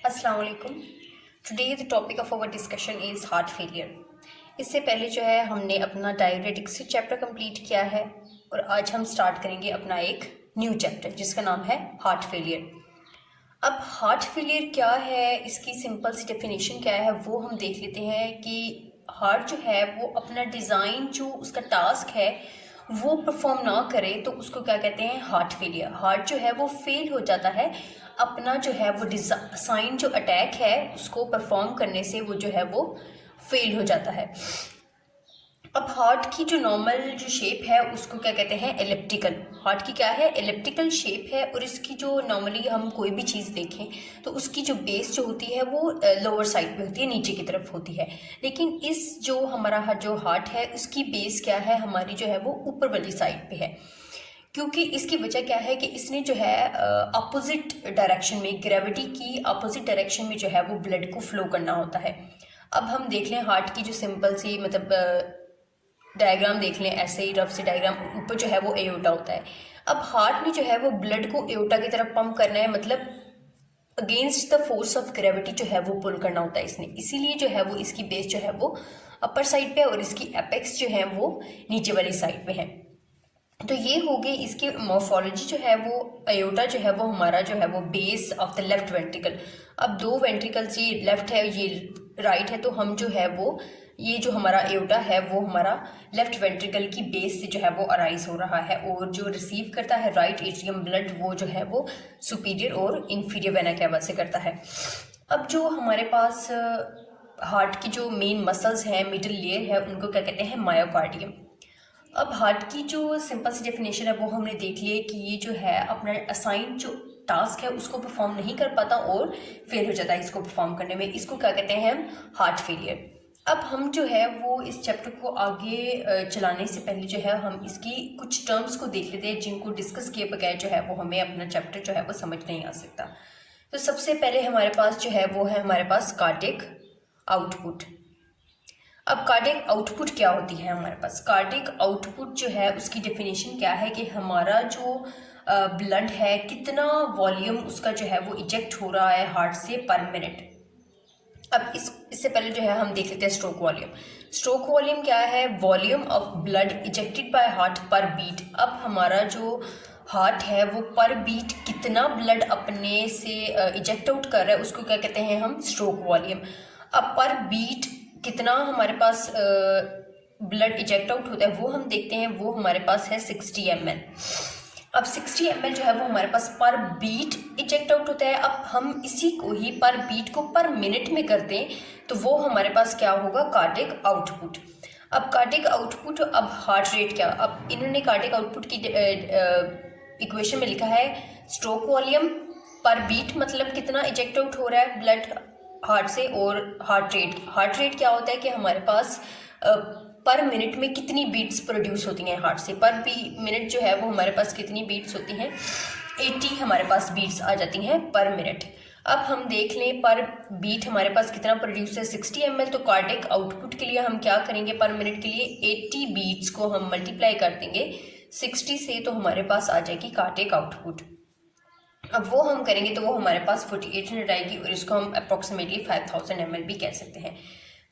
अस्सलाम वालेकुम। Today the topic of our discussion is heart failure. इससे पहले जो है हमने अपना डायरेटिक्स से चैप्टर कंप्लीट किया है और आज हम स्टार्ट करेंगे अपना एक न्यू चैप्टर जिसका नाम है हार्ट फेलियर। अब हार्ट फेलियर क्या है, इसकी सिंपल सी डेफिनेशन क्या है वो हम देख लेते हैं कि हार्ट जो है वो अपना डिज़ाइन जो उसका टास्क है वो परफॉर्म ना करे तो उसको क्या कहते हैं, हार्ट फेलियर। हार्ट जो है वो फेल हो जाता है अपना जो है वो डिज़ाइन जो अटैक है उसको परफॉर्म करने से, वो जो है वो फेल हो जाता है। अब हार्ट की जो नॉर्मल जो शेप है उसको क्या कहते हैं, एलिप्टिकल। हार्ट की क्या है, एलिप्टिकल शेप है और इसकी जो नॉर्मली हम कोई भी चीज़ देखें तो उसकी जो बेस जो होती है वो लोअर साइड पे होती है, नीचे की तरफ होती है। लेकिन इस जो हमारा जो हार्ट है उसकी बेस क्या है, हमारी जो है वो ऊपर वाली साइड पे है। क्योंकि इसकी वजह क्या है कि इसने जो है अपोजिट डायरेक्शन में, ग्रेविटी की अपोजिट डायरेक्शन में जो है वो ब्लड को फ्लो करना होता है। अब हम देख लें हार्ट की जो सिंपल सी मतलब डायग्राम देख लें, ऐसे ही रफ से डायग्राम। ऊपर जो है वो एओर्टा होता है। अब हार्ट में जो है वो ब्लड को एओर्टा की तरफ पंप करना है, मतलब against the force of gravity जो है वो पुल करना होता है इसने। इसीलिए जो है वो इसकी बेस जो है वो अपर साइड पे है और इसकी एपेक्स जो है वो नीचे वाली साइड पे है। तो ये हो गई इसकी मॉर्फोलॉजी जो है वो। एओर्टा जो है वो हमारा जो है वो base of the left ventricle. अब दो वेंट्रिकल्स, ये लेफ्ट है ये राइट है, तो हम जो है वो ये जो हमारा एओर्टा है वो हमारा लेफ्ट वेंट्रिकल की बेस से जो है वो अराइज हो रहा है और जो रिसीव करता है राइट एट्रियम ब्लड वो जो है वो सुपीरियर और इंफीरियर वेना कैवा से करता है। अब जो हमारे पास हार्ट की जो मेन मसल्स हैं, मिडिल लेयर है, उनको क्या कहते हैं, मायोकार्डियम। अब हार्ट की जो सिंपल सी डेफिनेशन है वो हमने देख ली कि ये जो है अपना असाइन जो टास्क है उसको परफॉर्म नहीं कर पाता और फेल हो जाता है इसको परफॉर्म करने में। इसको क्या कहते हैं, हार्ट फेलियर। अब हम जो है वो इस चैप्टर को आगे चलाने से पहले जो है हम इसकी कुछ टर्म्स को देख लेते हैं जिनको डिस्कस किए बगैर जो है वो हमें अपना चैप्टर जो है वो समझ नहीं आ सकता। तो सबसे पहले हमारे पास जो है वो है हमारे पास कार्डियक आउटपुट। अब कार्डियक आउटपुट क्या होती है हमारे पास, कार्डियक आउटपुट जो है उसकी डेफिनेशन क्या है कि हमारा जो ब्लड है कितना वॉल्यूम उसका जो है वो इजेक्ट हो रहा है हार्ट से पर मिनट। अब इससे पहले जो है हम देख लेते हैं स्ट्रोक वॉल्यूम। स्ट्रोक वॉल्यूम क्या है, volume of blood ejected by heart पर बीट। अब हमारा जो हार्ट है वो पर बीट कितना ब्लड अपने से इजेक्ट आउट कर रहा है उसको क्या कहते हैं हम, स्ट्रोक वॉल्यूम। अब पर बीट कितना हमारे पास ब्लड इजेक्ट आउट होता है वो हम देखते हैं, वो हमारे पास है 60 ml। अब 60 ml जो है वो हमारे पास पर बीट इजेक्ट आउट होता है। अब हम इसी को ही पर बीट को पर मिनट में कर दें तो वो हमारे पास क्या होगा, कार्डियक आउटपुट। अब कार्डियक आउटपुट, अब हार्ट रेट क्या, अब इन्होंने कार्डियक आउटपुट की इक्वेशन में लिखा है स्ट्रोक वॉल्यूम पर बीट, मतलब कितना इजेक्ट आउट हो रहा है ब्लड हार्ट से, और हार्ट रेट। हार्ट रेट क्या होता है कि हमारे पास पर मिनट में कितनी बीट्स प्रोड्यूस होती हैं हार्ट से। पर मिनट जो है वो हमारे पास कितनी बीट्स होती हैं, 80 हमारे पास बीट्स आ जाती हैं पर मिनट। अब हम देख लें पर बीट हमारे पास कितना प्रोड्यूस है, 60 ml। तो कार्डियक आउटपुट के लिए हम क्या करेंगे, पर मिनट के लिए 80 बीट्स को हम मल्टीप्लाई कर देंगे 60 से, तो हमारे पास आ जाएगी कार्डियक आउटपुट। अब वो हम करेंगे तो वो हमारे पास 4800 आएगी और इसको हम अप्रोक्सीमेटली 5000 ml भी कह सकते हैं।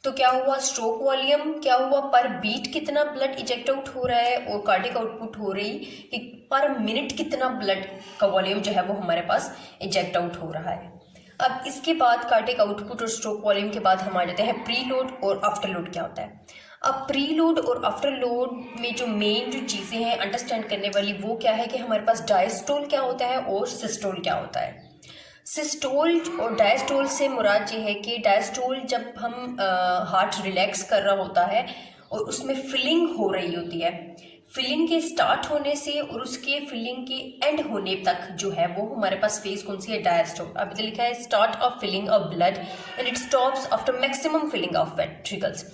तो क्या हुआ, स्ट्रोक वॉल्यूम क्या हुआ, पर बीट कितना ब्लड इजेक्ट आउट हो रहा है, और कार्डियक आउटपुट हो रही कि पर मिनट कितना ब्लड का वॉल्यूम जो है वो हमारे पास इजेक्ट आउट हो रहा है। अब इसके बाद कार्डियक आउटपुट और स्ट्रोक वॉल्यूम के बाद हम आ जाते हैं प्री लोड और आफ्टर लोड क्या होता है। अब प्री लोड और आफ्टर लोड में जो मेन जो चीज़ें हैं अंडरस्टैंड करने वाली वो क्या है कि हमारे पास डायस्टोल क्या होता है और सिस्टोल क्या होता है। सिस्टोल और डायस्टोल से मुराद ये है कि डायस्टोल जब हम हार्ट रिलैक्स कर रहा होता है और उसमें फिलिंग हो रही होती है, फिलिंग के स्टार्ट होने से और उसके फिलिंग के एंड होने तक जो है वो हमारे पास फेज कौन सी है, डायस्टोल। अब इधर लिखा है start of filling of blood and it stops after maximum filling of ventricles.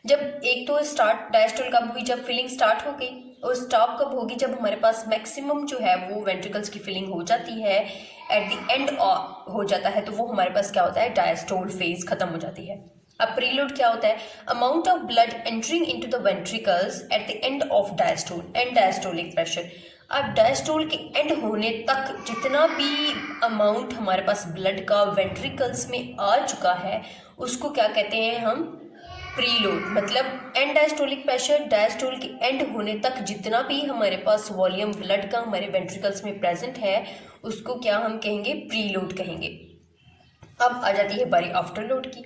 जब एक तो स्टार्ट डायस्टोल कब हुई, जब फिलिंग स्टार्ट हो गई, और स्टॉप कब होगी, जब हमारे पास मैक्सिमम जो है वो वेंट्रिकल्स की फिलिंग हो जाती है, एट द एंड हो जाता है, तो वो हमारे पास क्या होता है, डायस्टोल फेज खत्म हो जाती है। अब प्रीलोड क्या होता है, amount of blood entering into the ventricles at the end of diastole and diastolic pressure. अब डायस्टोल के एंड होने तक जितना भी अमाउंट हमारे पास ब्लड का वेंट्रिकल्स में आ चुका है उसको क्या कहते हैं हम, प्रीलोड। मतलब एंड डायस्टोलिक प्रेशर, डायस्टोल के एंड होने तक जितना भी हमारे पास वॉल्यूम ब्लड का हमारे वेंट्रिकल्स में प्रेजेंट है उसको क्या हम कहेंगे, प्रीलोड कहेंगे। अब आ जाती है बारी आफ्टर लोड की।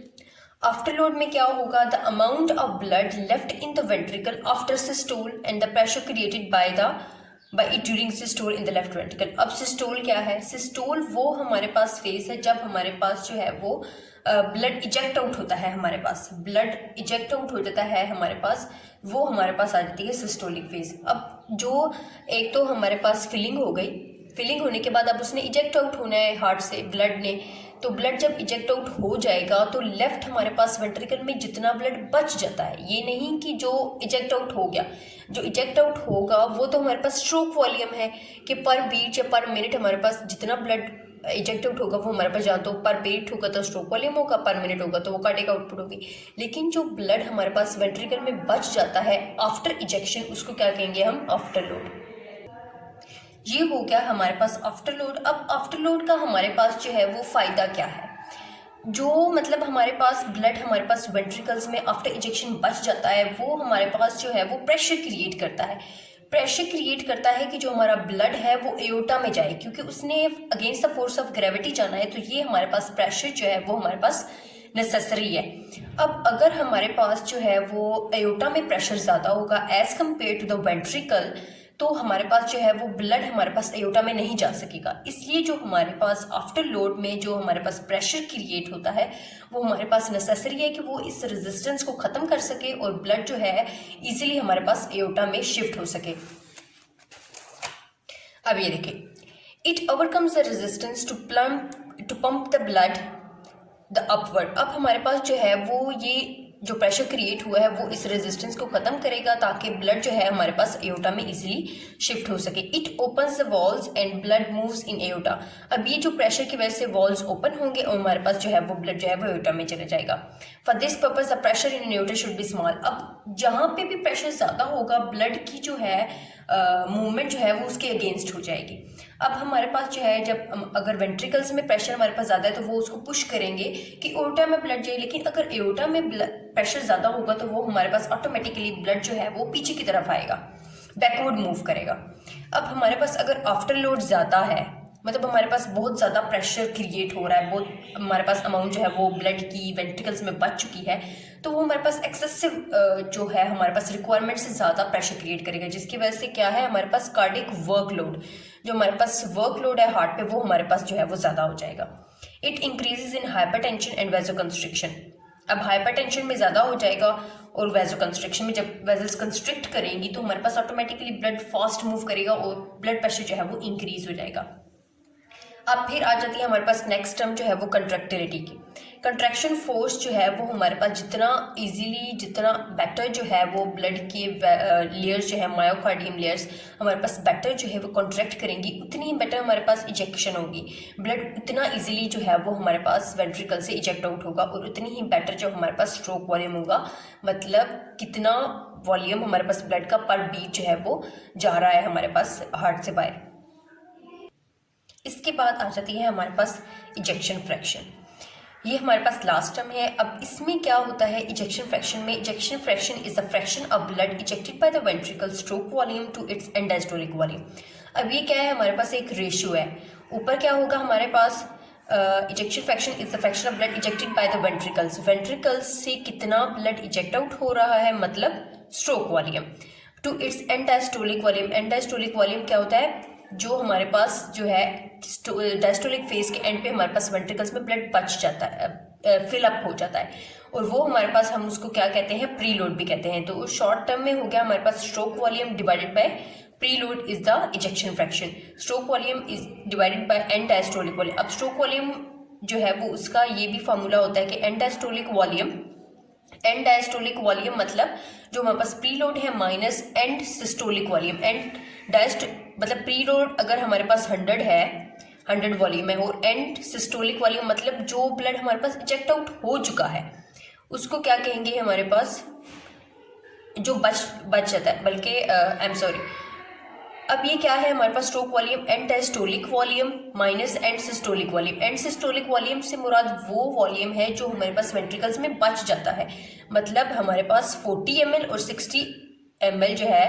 आफ्टर लोड में क्या होगा, the amount of blood left in the ventricle after systole and the pressure created by it during systole in the left ventricle. अब सिस्टोल क्या है, सिस्टोल वो हमारे पास फेज है जब हमारे पास जो है वो ब्लड इजेक्ट आउट होता है, हमारे पास ब्लड इजेक्ट आउट हो जाता है हमारे पास, वो हमारे पास आ जाती है सिस्टोलिक फेज। अब जो एक तो हमारे पास फिलिंग हो गई, फिलिंग होने के बाद अब उसने इजेक्ट आउट होना है हार्ट से ब्लड ने, तो ब्लड जब इजेक्ट आउट हो जाएगा तो लेफ्ट हमारे पास वेंट्रिकल में जितना ब्लड बच जाता है, ये नहीं कि जो इजेक्ट आउट हो गया, जो इजेक्ट आउट होगा वो तो हमारे पास स्ट्रोक वॉल्यूम है कि पर बीट या पर मिनट हमारे पास जितना ब्लड इजेक्ट आउट होगा वो हमारे पास, जहाँ तो पर बीट होगा तो स्ट्रोक वॉल्यूम होगा, पर मिनट होगा तो वो कार्डियक आउटपुट होगी। लेकिन जो ब्लड हमारे पास वेंट्रिकल में बच जाता है आफ्टर इजेक्शन उसको क्या कहेंगे हम, आफ्टर लोड। ये हो गया हमारे पास आफ्टर लोड। अब आफ्टर लोड का हमारे पास जो है वो फ़ायदा क्या है, जो मतलब हमारे पास ब्लड हमारे पास वेंट्रिकल्स में आफ्टर इजेक्शन बच जाता है वो हमारे पास जो है वो प्रेशर क्रिएट करता है। प्रेशर क्रिएट करता है कि जो हमारा ब्लड है वो एओर्टा में जाए, क्योंकि उसने against the force of gravity जाना है, तो ये हमारे पास प्रेशर जो है वो हमारे पास नेसेसरी है। अब अगर हमारे पास जो है वो एओर्टा में प्रेशर ज़्यादा होगा as compare to the ventricle, तो हमारे पास जो है वो ब्लड हमारे पास एओर्टा में नहीं जा सकेगा। इसलिए जो हमारे पास आफ्टर लोड में जो हमारे पास प्रेशर क्रिएट होता है वो हमारे पास नेसेसरी है कि वो इस रेजिस्टेंस को ख़त्म कर सके और ब्लड जो है इजीली हमारे पास एओर्टा में शिफ्ट हो सके। अब ये देखिए, it overcomes the resistance to pump the blood the upward. अब हमारे पास जो है वो ये जो प्रेशर क्रिएट हुआ है वो इस रेजिस्टेंस को खत्म करेगा ताकि ब्लड जो है हमारे पास एओर्टा में इजीली शिफ्ट हो सके। It opens the walls and blood moves in aorta. अब ये जो प्रेशर की वजह से वॉल्स ओपन होंगे और हमारे पास जो है वो ब्लड जो है वो एओर्टा में चला जाएगा। For this purpose the pressure in aorta should be small. अब जहाँ पे भी प्रेशर ज़्यादा होगा ब्लड की जो है मूवमेंट जो है वो उसके अगेंस्ट हो जाएगी। अब हमारे पास जो है जब अगर वेंट्रिकल्स में प्रेशर हमारे पास ज़्यादा है तो वो उसको पुश करेंगे कि एओर्टा में ब्लड जाए, लेकिन अगर एओर्टा में प्रेशर ज़्यादा होगा तो वो हमारे पास ऑटोमेटिकली ब्लड जो है वो पीछे की तरफ आएगा, बैकवर्ड मूव करेगा। अब हमारे पास अगर आफ्टर लोड ज़्यादा है, मतलब हमारे पास बहुत ज़्यादा प्रेशर क्रिएट हो रहा है, बहुत हमारे पास अमाउंट जो है वो ब्लड की वेंट्रिकल्स में बच चुकी है, तो वो हमारे पास एक्सेसिव जो है हमारे पास रिक्वायरमेंट से ज़्यादा प्रेशर क्रिएट करेगा, जिसकी वजह से क्या है हमारे पास कार्डियक वर्कलोड, जो हमारे पास वर्कलोड है हार्ट पे, वो हमारे पास जो है वो ज़्यादा हो जाएगा। It increases in hypertension and वेजोकंस्ट्रिक्शन। अब हाइपरटेंशन में ज़्यादा हो जाएगा और वेजोकंस्ट्रिक्शन में जब वेजल्स कंस्ट्रिक्ट करेंगी तो हमारे पास ऑटोमेटिकली ब्लड फास्ट मूव करेगा और ब्लड प्रेशर जो है वो इंक्रीज हो जाएगा। अब फिर आ जाती है हमारे पास नेक्स्ट टर्म जो है वो कंट्रैक्टिलिटी की। कंट्रैक्शन फोर्स जो है वो हमारे पास जितना इजीली, जितना बेटर जो है वो ब्लड के लेयर्स जो है मायोकार्डियम लेयर्स हमारे पास बेटर जो है वो कॉन्ट्रैक्ट करेंगी, उतनी ही बेटर हमारे पास इजेक्शन होगी। ब्लड उतना इजीली जो है वो हमारे पास वेंट्रिकल से इजेक्ट आउट होगा और उतनी ही बेटर जो हमारे पास स्ट्रोक वॉल्यूम होगा, मतलब कितना वॉल्यूम हमारे पास ब्लड का पर बीट जो है वो जा रहा है हमारे पास हार्ट से बाहर। इसके बाद आ जाती है हमारे पास इजेक्शन फ्रैक्शन। ये हमारे पास लास्ट टर्म है। अब इसमें क्या होता है इजेक्शन फ्रैक्शन में, ejection fraction is the fraction of blood ejected by the ventricle stroke volume to its end diastolic volume. अब ये क्या है हमारे पास एक रेशियो है। ऊपर क्या होगा हमारे पास ejection fraction is the fraction of blood ejected by the ventricles, ventricles से कितना ब्लड इजेक्ट आउट हो रहा है मतलब stroke volume, to its end diastolic volume. End diastolic volume क्या होता है, जो हमारे पास जो है डायस्टोलिक फेज के एंड पे हमारे पास वेंट्रिकल्स में ब्लड बच जाता है, फिल अप हो जाता है, और वो हमारे पास हम उसको क्या कहते हैं, प्रीलोड भी कहते हैं। तो शॉर्ट टर्म में हो गया हमारे पास stroke volume divided by preload is the ejection fraction. Stroke volume is divided by end diastolic volume. अब स्ट्रोक वॉल्यूम जो है वो उसका ये भी फॉर्मूला होता है कि and diastolic volume, end diastolic volume मतलब जो हमारे पास प्रीलोड है minus end systolic volume. And मतलब प्रीलोड अगर हमारे पास 100 है, 100 वॉल्यूम है, और एंड सिस्टोलिक वॉल्यूम मतलब जो ब्लड हमारे पास इजेक्ट आउट हो चुका है उसको क्या कहेंगे हमारे पास, जो बच जाता है, बल्कि आई एम सॉरी, अब ये क्या है हमारे पास stroke volume, end diastolic volume minus end systolic volume. End systolic volume से मुराद वो वॉल्यूम है जो हमारे पास वेंट्रिकल्स में बच जाता है। मतलब हमारे पास 40 ml और 60 ml जो है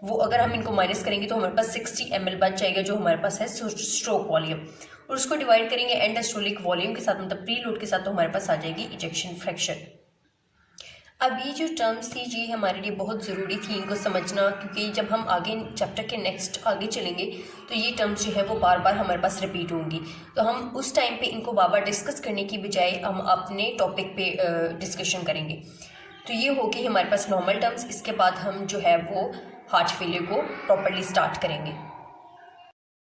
वो अगर हम इनको माइनस करेंगे तो हमारे पास 60 ml बच जाएगा जो हमारे पास है स्ट्रोक वॉल्यूम। और उसको डिवाइड करेंगे एंड डायस्टोलिक वॉल्यूम के साथ, मतलब प्री लोड के साथ, तो हमारे पास आ जाएगी इजेक्शन फ्रैक्शन। अब ये जो टर्म्स थी ये हमारे लिए बहुत ज़रूरी थी इनको समझना, क्योंकि जब हम आगे चैप्टर के नेक्स्ट आगे चलेंगे तो ये टर्म्स जो है वो बार बार हमारे पास रिपीट होंगी। तो हम उस टाइम पे इनको बार बार डिस्कस करने की बजाय हम अपने टॉपिक पे डिस्कशन करेंगे। तो ये होगी हमारे पास नॉर्मल टर्म्स। इसके बाद हम जो है वो हार्ट फेलियर को प्रॉपरली स्टार्ट करेंगे।